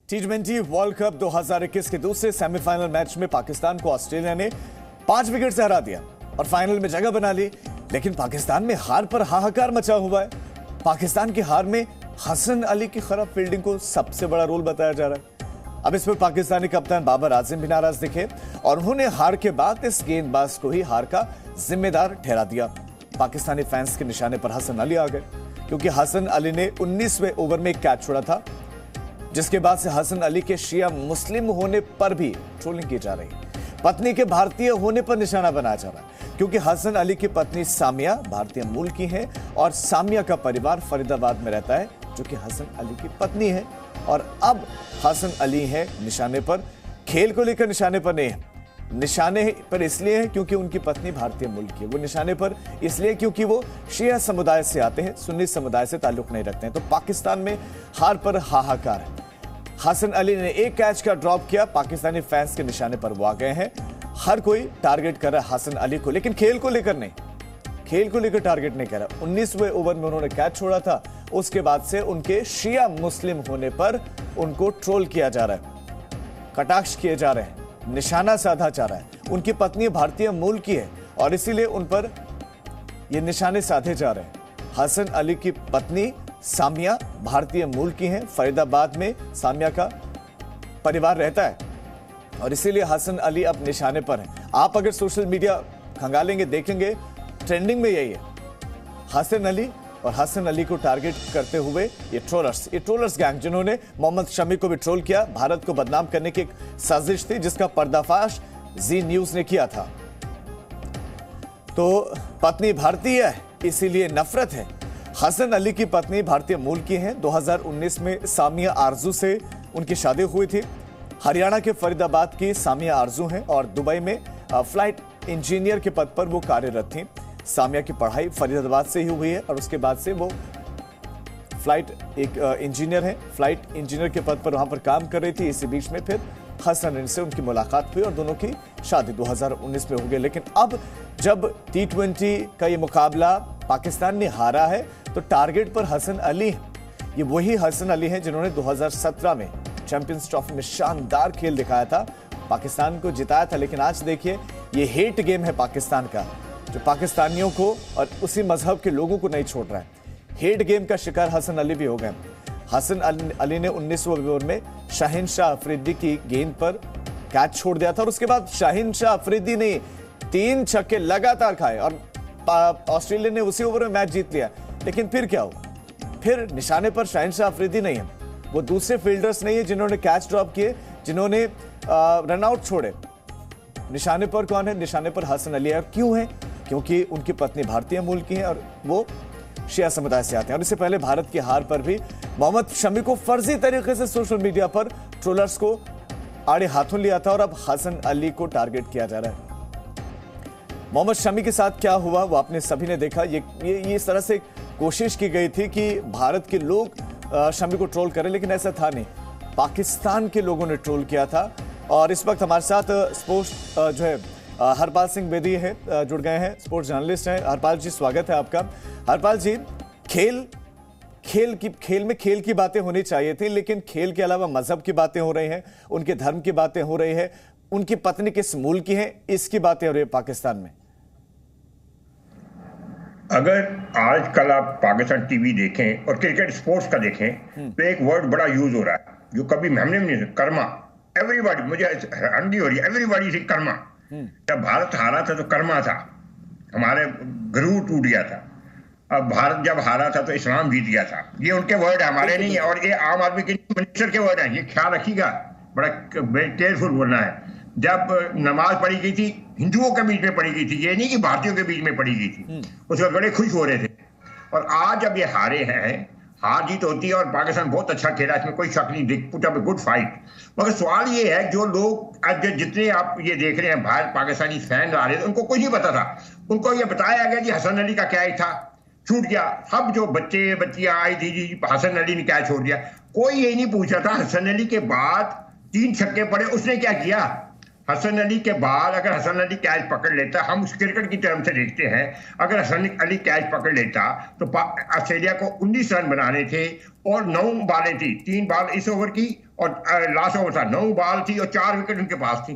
T20 world cup 2021 के दूसरे semifinal match में पाकिस्तान को ऑस्ट्रेलिया ने 5 विकेट से हरा दिया और फाइनल में जगह बना ली। लेकिन पाकिस्तान में हार पर हाहाकार मचा हुआ है। पाकिस्तान की हार में हसन अली की खराब फील्डिंग को सबसे बड़ा रोल बताया जा रहा है। अब इस पर पाकिस्तानी कप्तान बाबर आजम भी नाराज दिखे और उन्होंने हार के बाद इस गेंदबाज को ही हार का जिम्मेदार ठहरा दिया। पाकिस्तानी फैंस के निशाने पर हसन अली आ गए क्योंकि हसन अली ने 19वें ओवर में एक कैच छोड़ा था, जिसके बाद से हसन अली के शिया मुस्लिम होने पर भी ट्रोलिंग की जा रही है। पत्नी के भारतीय होने पर निशाना बनाया जा रहा है क्योंकि हसन अली की पत्नी सामिया भारतीय मूल की है और सामिया का परिवार फरीदाबाद में रहता है, जो कि हसन अली की पत्नी है। और अब हसन अली है निशाने पर, खेल को लेकर निशाने पर नहीं है। निशाने पर इसलिए है क्योंकि उनकी पत्नी भारतीय मूल की है। वो निशाने पर इसलिए क्योंकि वो शिया समुदाय से आते हैं, सुन्नी समुदाय से ताल्लुक नहीं रखते हैं। तो पाकिस्तान में हार पर हाहाकार है। हसन अली ने एक कैच का ड्रॉप किया, पाकिस्तानी फैंस के निशाने पर वो आ गए हैं। हर कोई टारगेट कर रहा है हसन अली को, लेकिन खेल को लेकर नहीं, खेल को लेकर टारगेट नहीं कर रहा। 19वें ओवर में उन्होंने कैच छोड़ा था, उसके बाद से उनके शिया मुस्लिम होने पर उनको ट्रोल किया जा रहा है, कटाक्ष किए जा रहे हैं, निशाना साधा जा रहा है। उनकी पत्नी भारतीय मूल की है और इसीलिए उन पर ये निशाने साधे जा रहे हैं। हसन अली की पत्नी सामिया भारतीय मूल की हैं, फरीदाबाद में सामिया का परिवार रहता है और इसीलिए हसन अली अब निशाने पर हैं। आप अगर सोशल मीडिया खंगालेंगे, देखेंगे, ट्रेंडिंग में यही है, हसन अली और हसन अली को टारगेट करते हुए ये ट्रोलर्स गैंग, जिन्होंने मोहम्मद शमी को भी ट्रोल किया। भारत को बदनाम करने की एक साजिश थी जिसका पर्दाफाश जी न्यूज ने किया था। तो पत्नी भारतीय है इसीलिए नफरत है। हसन अली की पत्नी भारतीय मूल की हैं। 2019 में सामिया आरजू से उनकी शादी हुई थी। हरियाणा के फरीदाबाद की सामिया आरजू हैं और दुबई में फ्लाइट इंजीनियर के पद पर वो कार्यरत थी। सामिया की पढ़ाई फरीदाबाद से ही हुई है और उसके बाद से वो इंजीनियर है, फ्लाइट इंजीनियर के पद पर वहां पर काम कर रही थी। इसी बीच में फिर हसन अली से उनकी मुलाकात हुई और दोनों की शादी 2019 में हो गई। लेकिन अब जब T20 का ये मुकाबला पाकिस्तान ने हारा है तो टारगेट पर हसन अली है। ये वही हसन अली हैं जिन्होंने 2017 में चैंपियंस ट्रॉफी में शानदार खेल दिखाया था, पाकिस्तान को जिताया था। लेकिन आज देखिए, ये हेट गेम है पाकिस्तान का, जो पाकिस्तानियों को और उसी मजहब के लोगों को नहीं छोड़ रहा है। हेट गेम का शिकार हसन अली भी हो गए। हसन अली ने 19वें ओवर में शाहीन शाह अफरीदी की गेंद पर कैच छोड़ दिया था और उसके बाद शाहीन शाह अफरीदी ने 3 छक्के लगातार खाए और ऑस्ट्रेलिया ने उसी ओवर में मैच जीत लिया। लेकिन फिर क्या हुआ? फिर निशाने पर शाहीन शाह अफरीदी नहीं है, वो दूसरे फील्डर्स नहीं है जिन्होंने कैच ड्रॉप किए, जिन्होंने रनआउट छोड़े। निशाने पर कौन है? निशाने पर हसन अली है। और क्यों है? क्योंकि उनकी पत्नी भारतीय मूल की है और वो शिया समुदाय से आते हैं। और इससे पहले भारत की हार पर भी मोहम्मद शमी को फर्जी तरीके से सोशल मीडिया पर ट्रोलर्स को आड़े हाथों लिया था और अब हसन अली को टारगेट किया जा रहा है। मोहम्मद शमी के साथ क्या हुआ वो आपने सभी ने देखा। ये इस तरह से कोशिश की गई थी कि भारत के लोग शमी को ट्रोल करें, लेकिन ऐसा था नहीं, पाकिस्तान के लोगों ने ट्रोल किया था। और इस वक्त हमारे साथ स्पोर्ट्स जो है हरपाल सिंह बेदी है, जुड़ गए हैं, स्पोर्ट्स जर्नलिस्ट हैं। हरपाल जी, स्वागत है आपका। हरपाल जी, खेल में खेल की बातें होनी चाहिए थी, लेकिन खेल के अलावा मजहब की बातें हो रही हैं, उनके धर्म की बातें हो रही है, उनकी पत्नी किस मूल की है, इसकी बातें हो रही है पाकिस्तान में। अगर आजकल आप पाकिस्तान टीवी देखें और क्रिकेट स्पोर्ट्स का देखें तो एक वर्ड बड़ा यूज हो रहा है जो कभी हमने नहीं, कर्मा। एवरीबॉडी, मुझे हैरानी हो रही है, एवरीबॉडी से कर्मा। जब भारत हारा था तो कर्मा था, हमारे गुरूर टूट गया था। अब भारत जब हारा था तो इस्लाम जीत गया था। ये उनके वर्ड है, हमारे नहीं है। और ये आम आदमी के मिनिस्टर के वर्ड है, ये ख्याल रखिएगा, बड़ा केयरफुल बोलना है। जब नमाज पढ़ी गई थी हिंदुओं के बीच में पढ़ी गई थी, ये नहीं कि भारतीयों के बीच में पढ़ी गई थी, उस वक्त बड़े खुश हो रहे थे। और आज जब ये हारे हैं, हार जीत होती है और पाकिस्तान बहुत अच्छा खेला, इसमें कोई शक नहीं, put up a good fight. मगर सवाल ये है, जो लोग आज जितने आप ये देख रहे हैं भारत पाकिस्तानी फैन आ रहे थे, उनको कुछ नहीं पता था। उनको ये बताया गया कि हसन अली का क्या ही था, छूट गया। सब जो बच्चियां आई थी जी हसन अली ने क्या छोड़ दिया, कोई यही नहीं पूछा था हसन अली के बाद 3 छक्के पड़े, उसने क्या किया। हसन अली के बाद अगर हसन अली कैच पकड़ लेता, हम उस क्रिकेट की तरफ से देखते हैं, अगर हसन अली कैच पकड़ लेता तो ऑस्ट्रेलिया को 19 रन बनाने थे और 9 बालें थी, 3 बाल इस ओवर की और लास्ट ओवर था, 9 बॉल थी और 4 विकेट उनके पास थी।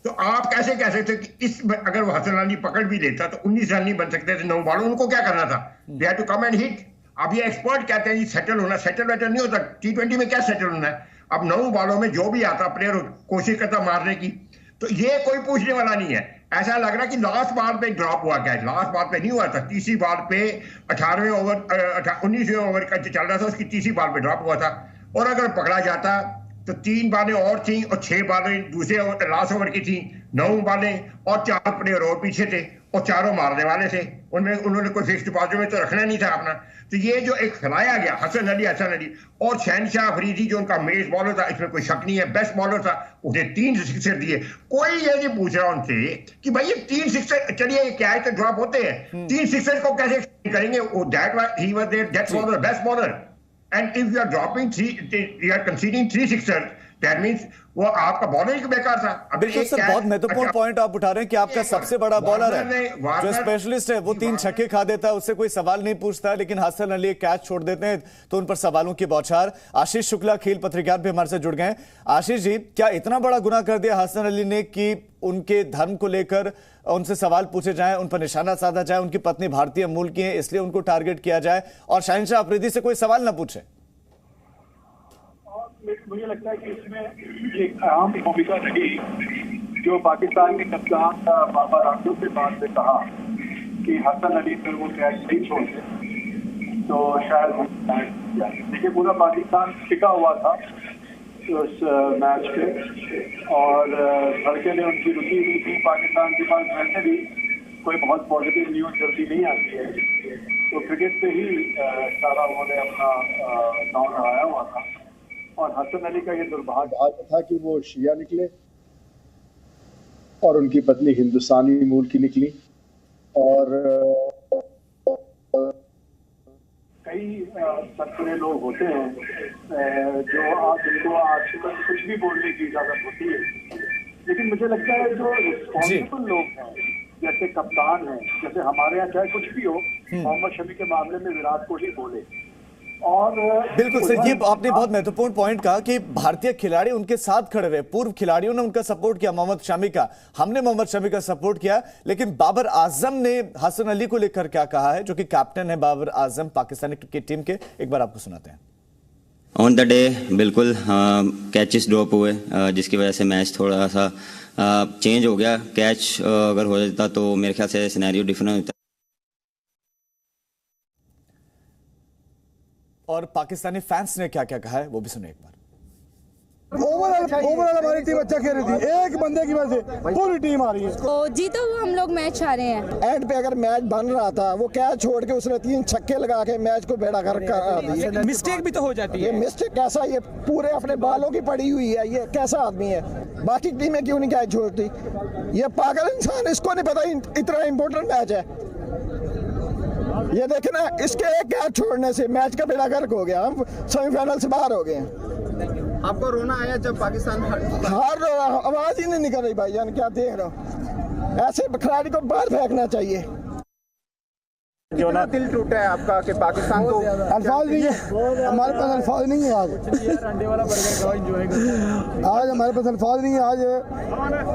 तो आप कैसे कह सकते कि इस अगर वो हसन अली पकड़ भी लेता तो 19 रन नहीं बन सकते थे 9 बॉल। उनको क्या करना था? They had to come and hit. अब ये एक्सपर्ट कहते हैं जी सेटल होना, सेटल वेटल नहीं होता। T20 में क्या सेटल होना है? अब 9 बॉलों में जो भी आता प्लेयर कोशिश करता मारने की, तो ये कोई पूछने वाला नहीं है। ऐसा लग रहा है कि लास्ट बॉल पे ड्रॉप हुआ कैच, लास्ट बॉल पे नहीं हुआ था। तीसरी बॉल पे 18वें ओवर 19वें ओवर का चल रहा था, उसकी तीसरी बॉल पे ड्रॉप हुआ था। और अगर पकड़ा जाता तो 3 बॉलें और थी और 6 बॉलें दूसरे लास्ट ओवर की थी, 9 बॉलें और 4 प्लेयर और पीछे थे और चारों मारने वाले थे। उनमें उन्होंने कोई फिक्स डिपॉजिट में तो रखना नहीं था अपना। तो ये जो एक फैलाया गया हसन अली और शहनशाह अफरीदी जो उनका मेज बॉलर था, इसमें कोई शक नहीं है, बेस्ट बॉलर था, उसने 3 सिक्सर दिए। कोई ये नहीं पूछ रहा उनसे कि भाई ये 3 सिक्सर, चलिए ये क्या है तो ड्रॉप होते हैं, 3 सिक्सर को कैसे करेंगे? He was there, that was the best bowler. And if you are dropping 3, you are conceding 3 sixer, that means वो आपका बॉलर बेकार था। बिल्कुल सर, बहुत महत्वपूर्ण पॉइंट आप उठा रहे हैं कि आपका सबसे बड़ा बॉलर है जो स्पेशलिस्ट है, वो 3 छक्के खा देता है, उससे कोई सवाल नहीं पूछता है, लेकिन हसन अली कैच छोड़ देते हैं तो उन पर सवालों की बौछार। आशीष शुक्ला खेल पत्रकार भी हमारे साथ जुड़ गए। आशीष जी, क्या इतना बड़ा गुनाह कर दिया हसन अली ने कि उनके धर्म को लेकर उनसे सवाल पूछे जाएं, उन पर निशाना साधा जाए, उनकी पत्नी भारतीय मूल की है इसलिए उनको टारगेट किया जाए और शहनशाह अफरीदी से कोई सवाल ना पूछे? मुझे लगता है कि इसमें एक अहम भूमिका रही जो पाकिस्तान के कप्तान बाबर आजम के बाद से कहा कि हसन अली पर वो कैच नहीं छोड़ते तो शायद। देखिए, पूरा पाकिस्तान टिका हुआ था उस मैच पे और लड़के ने उनकी रुचि नहीं थी। पाकिस्तान के पास वैसे भी कोई बहुत पॉजिटिव न्यूज़ जल्दी नहीं आती है, तो क्रिकेट पे ही सारा उन्होंने अपना दांव लगाया हुआ था। और हसन अली का ये दुर्भाग्य था कि वो शिया निकले और उनकी पत्नी हिंदुस्तानी मूल की निकली। और कई सत्सरे लोग होते हैं जिनको आजकल कुछ भी बोलने की इजाजत होती है, लेकिन मुझे लगता है जो रिस्पॉन्सिबल लोग हैं, जैसे कप्तान हैं, जैसे हमारे यहाँ चाहे कुछ भी हो, मोहम्मद शमी के मामले में विराट कोहली बोले। और बिल्कुल सर, ये आपने बहुत महत्वपूर्ण पॉइंट कहा कि भारतीय खिलाड़ी उनके साथ खड़े रहे, पूर्व खिलाड़ियों ने उनका सपोर्ट किया, मोहम्मद शमी का, हमने मोहम्मद शमी का सपोर्ट किया, लेकिन बाबर आजम ने हसन अली को लेकर क्या कहा है, जो कि कैप्टन है बाबर आजम पाकिस्तानी क्रिकेट टीम के, एक बार आपको सुनाते हैं। ऑन द डे बिल्कुल कैचेस ड्रॉप हुए जिसकी वजह से मैच थोड़ा सा चेंज हो गया। कैच अगर हो जाता तो मेरे ख्याल से सिनेरियो डिफरेंट होता। और पाकिस्तानी फैंस ने क्या क्या कहा है वो भी सुने एक बार। ओवरऑल हमारी टीम अच्छा खेल रही थी, एक बंदे की वजह से पूरी टीम आ रही है। तो जीतो हुआ हम लोग मैच आ रहे हैं। एंड पे अगर मैच बन रहा था वो कैच छोड़ के उसने 3 छक्के लगा के मैच को बेड़ा कर दिया। मिस्टेक भी तो हो जाती है। ये मिस्टेक कैसा, ये पूरे अपने बालों की पड़ी हुई है, ये कैसा आदमी है? बाकी टीमें क्यों नहीं कैच छोड़ती? ये पागल इंसान, इसको नहीं पता इतना इम्पोर्टेंट मैच है। ये देखे ना, इसके एक कैच छोड़ने से मैच का बेड़ा गर्क हो गया, हम सेमीफाइनल से बाहर हो गए। आपको रोना आया जब पाकिस्तान हार रहा, आवाज ही नहीं निकल रही भाईजान, क्या देख रहा हूँ? ऐसे खिलाड़ी को बाहर फेंकना चाहिए। कितना दिल टूटा है आपका कि पाकिस्तान को अल्फाज नहीं है, हमारे पास अल्फाज नहीं है। आज हमारे पास अल्फाज नहीं है। आज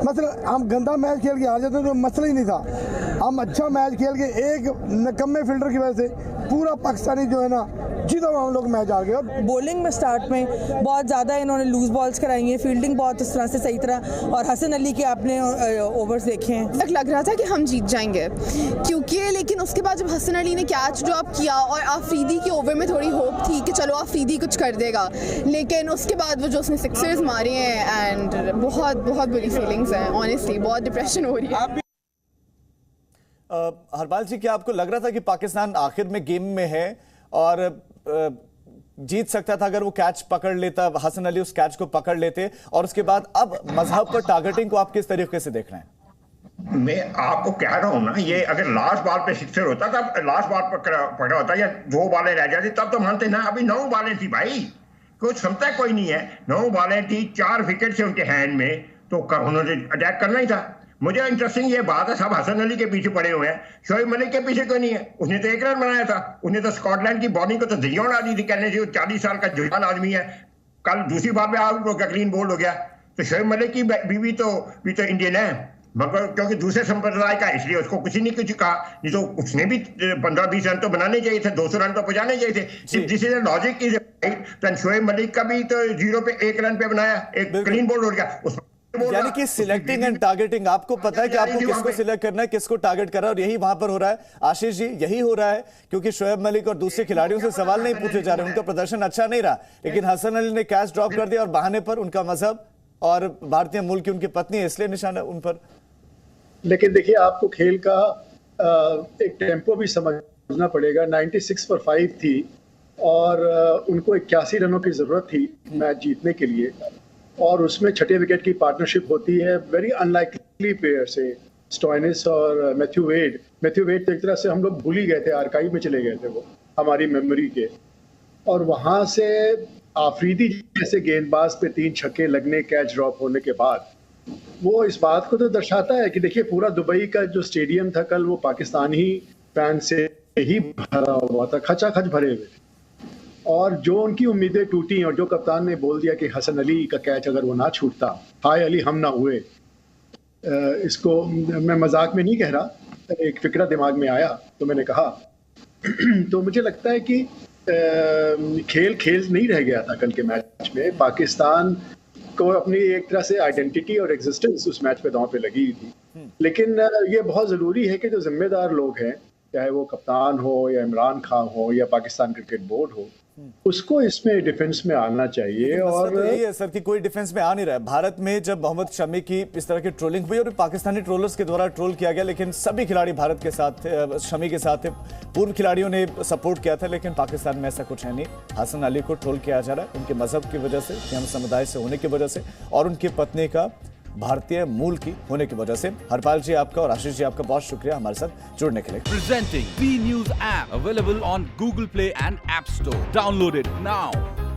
मतलब हम गंदा मैच खेल के हार जाते तो मसला ही नहीं था। हम अच्छा मैच खेल के एक निकम्मे फील्डर की वजह से पूरा पाकिस्तानी जो है ना जीतो हम लोग मैच हार गए। बॉलिंग में स्टार्ट में बहुत ज़्यादा इन्होंने लूज बॉल्स कराई हैं, फील्डिंग बहुत इस तरह से सही तरह, और हसन अली के आपने ओवर्स देखे हैं। लग रहा था कि हम जीत जाएंगे क्योंकि, लेकिन उसके बाद जब हसन अली ने कैच ड्रॉप किया और आफरीदी के ओवर में थोड़ी होप थी कि चलो आफरीदी कुछ कर देगा, लेकिन उसके बाद वो जो उसने सिक्सर्स मारे हैं एंड बहुत बहुत बुरी फीलिंग्स हैं, ऑनेस्टली बहुत डिप्रेशन हो रही है। हरपाल जी, क्या आपको लग रहा था कि पाकिस्तान आखिर में गेम में है और जीत सकता था अगर वो कैच पकड़ लेता, हसन अली उस कैच को पकड़ लेते? और उसके बाद अब मजहब पर टारगेटिंग को आप किस तरीके से देख रहे हैं? मैं आपको कह रहा हूं ना, ये अगर लास्ट बॉल पे सिक्सर होता तब लास्ट बॉल पर पकड़ा होता या 2 बॉलें रह जाती तब तो मानते ना। अभी 9 बॉलें थी भाई, कुछ समझता कोई नहीं है। 9 बॉलें थी, 4 विकेट से उनके हैंड में, तो उन्होंने अटैक करना ही था। मुझे इंटरेस्टिंग ये बात है, सब हसन अली के पीछे पड़े हुए हैं, शोएब मलिक के पीछे क्यों नहीं है? उसने तो 1 रन बनाया था, उसने तो स्कॉटलैंड की बॉलिंग को तो दरिया उड़ा दी थी, कहने से वो 40 साल का जवान आदमी है। कल दूसरी बार में आउट हो गया, क्लीन बोल्ड हो गया। तो शोएब मलिक की बीवी तो इंडियन है, मगर क्योंकि दूसरे संप्रदाय का, इसलिए उसको कुछ नहीं कुछ कहा। नहीं तो उसने भी 15-20 रन तो बनाने चाहिए थे, 200 रन तो पहुंचाने चाहिए थे। This is logic is right. Shoaib Malik का भी तो 0 पे 1 रन पे बनाया, एक क्लीन बोल्ड हो गया। यानी कि सिलेक्टिंग एंड टारगेटिंग, आपको पता है कि आपको किसको सिलेक्ट करना है, किसको टारगेट करना है, और यही वहां पर हो रहा है। आशीष जी, यही हो रहा है, क्योंकि शोएब मलिक और दूसरे खिलाड़ियों से सवाल नहीं पूछे जा रहे, उनका प्रदर्शन अच्छा नहीं रहा, लेकिन हसन अली ने कैच ड्रॉप कर दिया और बहाने पर उनका मजहब और भारतीय मूल की उनकी पत्नी है, इसलिए निशाना उन पर। लेकिन देखिए, आपको खेल का एक टेम्पो भी समझना पड़ेगा। 96 पर 5 थी और उनको 81 रनों की जरूरत थी मैच जीतने के लिए, और उसमें छठे विकेट की पार्टनरशिप होती है वेरी अनलाइकली पेयर से, स्टोइनिस और मैथ्यू वेड। मैथ्यू वेड तो एक तरह से हम लोग भूल ही गए थे, आर्काइव में चले गए थे वो हमारी मेमोरी के। और वहाँ से आफरीदी जैसे गेंदबाज पे 3 छक्के लगने, कैच ड्रॉप होने के बाद, वो इस बात को तो दर्शाता है कि देखिए, पूरा दुबई का जो स्टेडियम था कल, वो पाकिस्तानी फैन से ही भरा हुआ था, खचाखच भरे हुए थे। और जो उनकी उम्मीदें टूटी, और जो कप्तान ने बोल दिया कि हसन अली का कैच अगर वो ना छूटता, हाय अली हम ना हुए, इसको मैं मजाक में नहीं कह रहा, एक फिक्रा दिमाग में आया तो मैंने कहा। तो मुझे लगता है कि खेल नहीं रह गया था कल के मैच में। पाकिस्तान को अपनी एक तरह से आइडेंटिटी और एग्जिस्टेंस उस मैच पे दांव पे लगी थी। लेकिन ये बहुत ज़रूरी है कि जो जिम्मेदार लोग हैं, चाहे वो कप्तान हो या इमरान खान हो या पाकिस्तान क्रिकेट बोर्ड हो, उसको इसमें डिफेंस में आना चाहिए। और तो यही है सर कि कोई डिफेंस में आ नहीं रहा है। भारत में जब मोहम्मद शमी की इस तरह की ट्रोलिंग हुई और पाकिस्तानी ट्रोलर्स के द्वारा ट्रोल किया गया, लेकिन सभी खिलाड़ी भारत के साथ थे, शमी के साथ थे, पूर्व खिलाड़ियों ने सपोर्ट किया था, लेकिन पाकिस्तान में ऐसा कुछ है नहीं। हसन अली को ट्रोल किया जा रहा है उनके मजहब की वजह से, हम समुदाय से होने की वजह से, और उनकी पत्नी का भारतीय मूल की होने की वजह से। हरपाल जी आपका और आशीष जी आपका बहुत शुक्रिया हमारे साथ जुड़ने के लिए। Presenting B News app available on Google Play and App Store. Download it now.